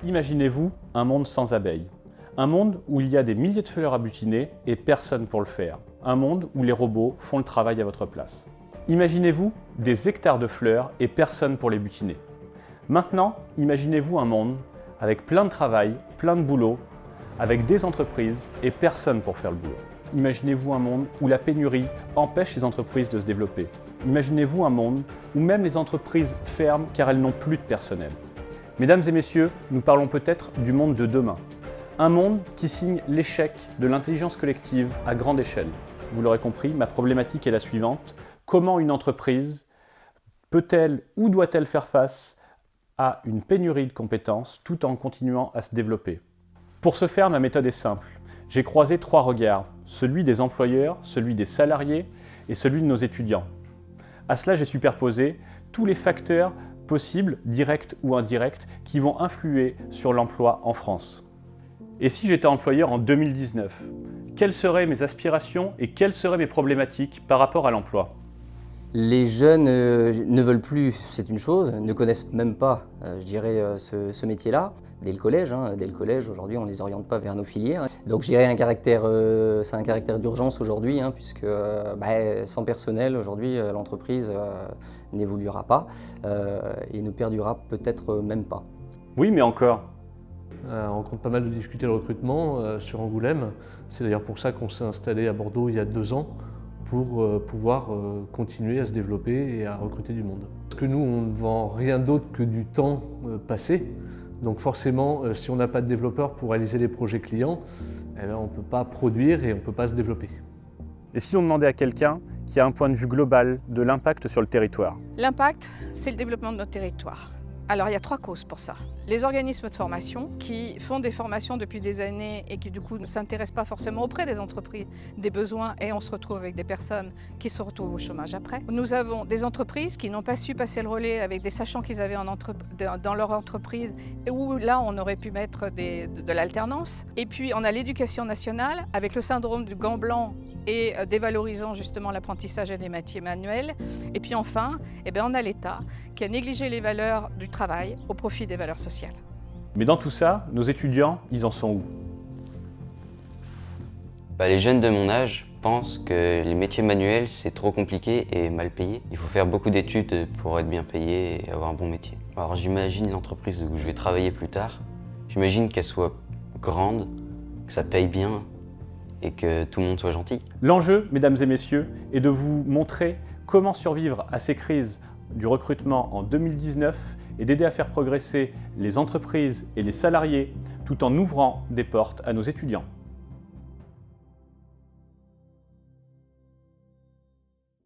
Imaginez-vous un monde sans abeilles. Un monde où il y a des milliers de fleurs à butiner et personne pour le faire. Un monde où les robots font le travail à votre place. Imaginez-vous des hectares de fleurs et personne pour les butiner. Maintenant, imaginez-vous un monde avec plein de travail, plein de boulot, avec des entreprises et personne pour faire le boulot. Imaginez-vous un monde où la pénurie empêche les entreprises de se développer. Imaginez-vous un monde où même les entreprises ferment car elles n'ont plus de personnel. Mesdames et messieurs, nous parlons peut-être du monde de demain. Un monde qui signe l'échec de l'intelligence collective à grande échelle. Vous l'aurez compris, ma problématique est la suivante. Comment une entreprise peut-elle ou doit-elle faire face à une pénurie de compétences tout en continuant à se développer? Pour ce faire, ma méthode est simple. J'ai croisé 3 regards, celui des employeurs, celui des salariés et celui de nos étudiants. À cela, j'ai superposé tous les facteurs possibles, directs ou indirects, qui vont influer sur l'emploi en France. Et si j'étais employeur en 2019, quelles seraient mes aspirations et quelles seraient mes problématiques par rapport à l'emploi? Les jeunes ne veulent plus, c'est une chose, ne connaissent même pas, je dirais, ce métier-là, dès le collège. Dès le collège, aujourd'hui, on ne les oriente pas vers nos filières. Donc je dirais c'est un caractère d'urgence aujourd'hui, puisque sans personnel, aujourd'hui, l'entreprise n'évoluera pas et ne perdurera peut-être même pas. Oui, mais encore. On rencontre pas mal de difficultés de recrutement sur Angoulême. C'est d'ailleurs pour ça qu'on s'est installé à Bordeaux il y a 2 ans, pour pouvoir continuer à se développer et à recruter du monde. Parce que nous, on ne vend rien d'autre que du temps passé. Donc forcément, si on n'a pas de développeurs pour réaliser les projets clients, on ne peut pas produire et on ne peut pas se développer. Et si on demandait à quelqu'un qui a un point de vue global de l'impact sur le territoire? L'impact, c'est le développement de notre territoire. Alors il y a 3 causes pour ça. Les organismes de formation qui font des formations depuis des années et qui du coup ne s'intéressent pas forcément auprès des entreprises, des besoins, et on se retrouve avec des personnes qui se retrouvent au chômage après. Nous avons des entreprises qui n'ont pas su passer le relais avec des sachants qu'ils avaient dans leur entreprise, et où là on aurait pu mettre de l'alternance. Et puis on a l'éducation nationale avec le syndrome du gant blanc et dévalorisant justement l'apprentissage et des métiers manuels. Et puis enfin, on a l'État qui a négligé les valeurs du travail au profit des valeurs sociales. Mais dans tout ça, nos étudiants, ils en sont où? Les jeunes de mon âge pensent que les métiers manuels, c'est trop compliqué et mal payé. Il faut faire beaucoup d'études pour être bien payé et avoir un bon métier. Alors j'imagine l'entreprise où je vais travailler plus tard, j'imagine qu'elle soit grande, que ça paye bien et que tout le monde soit gentil. L'enjeu, mesdames et messieurs, est de vous montrer comment survivre à ces crises du recrutement en 2019 et d'aider à faire progresser les entreprises et les salariés tout en ouvrant des portes à nos étudiants.